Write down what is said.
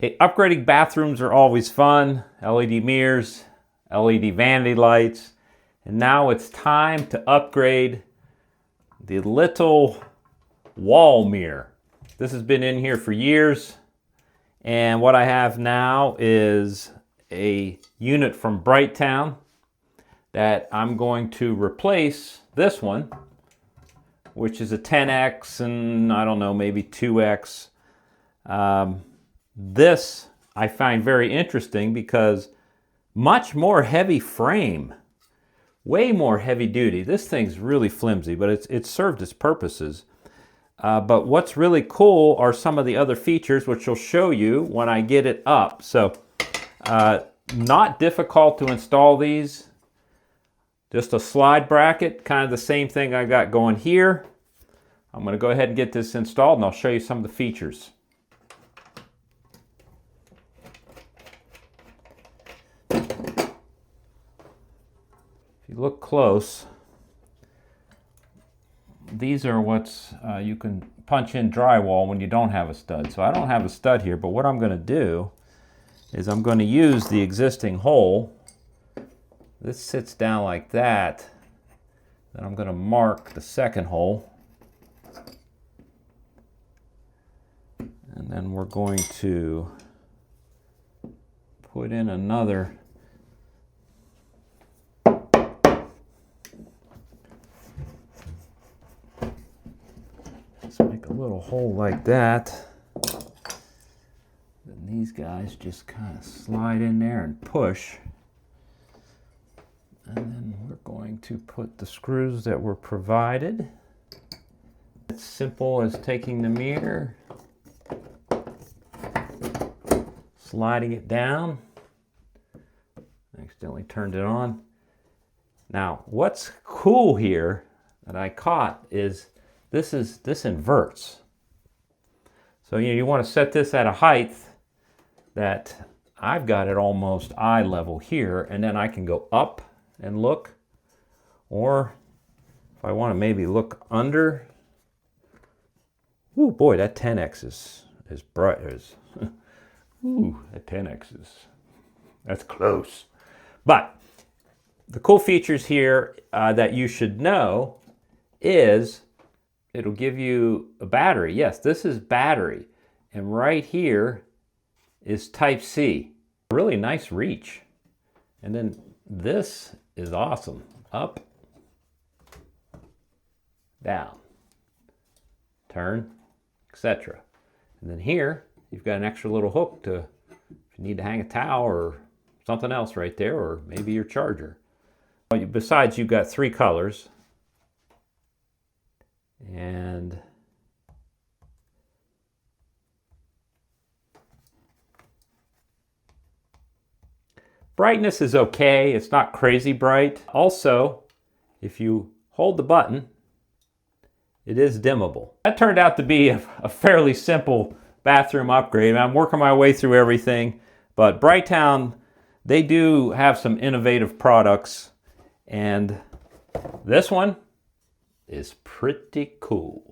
Hey, upgrading bathrooms are always fun. LED mirrors, LED vanity lights. And now it's time to upgrade the little wall mirror. This has been in here for years. And what I have now is a unit from Brightown that I'm going to replace this one, which is a 10X and I don't know, maybe 2X. This I find very interesting because much more heavy frame, way more heavy duty. This thing's really flimsy, but it's served its purposes. But what's really cool are some of the other features, which I'll show you when I get it up. So not difficult to install these. Just a slide bracket, kind of the same thing I got going here. I'm going to go ahead and get this installed and I'll show you some of the features. If you look close, these are what's you can punch in drywall when you don't have a stud. So I don't have a stud here, but what I'm going to do is I'm going to use the existing hole. This sits down like that. Then I'm going to mark the second hole. And then we're going to put in another make a little hole like that. Then these guys just kind of slide in there and push. And then we're going to put the screws that were provided. It's simple as taking the mirror, sliding it down. I accidentally turned it on. Now, what's cool here that I caught is this inverts. So you want to set this at a height that I've got it almost eye level here, and then I can go up and look, or if I want to maybe look under. Ooh, boy, that 10X is bright. Ooh, that 10X that's close. But the cool features here that you should know is it'll give you a battery. Yes, this is battery. And right here is Type C. Really nice reach. And then this is awesome. Up, down, turn, etc. And then here, you've got an extra little hook to, if you need to hang a towel or something else right there, or maybe your charger. Besides, you've got 3 colors. And brightness is okay. It's not crazy bright. Also, if you hold the button, it is dimmable. That turned out to be a fairly simple bathroom upgrade. I'm working my way through everything, but Brightown, they do have some innovative products, and this one is pretty cool.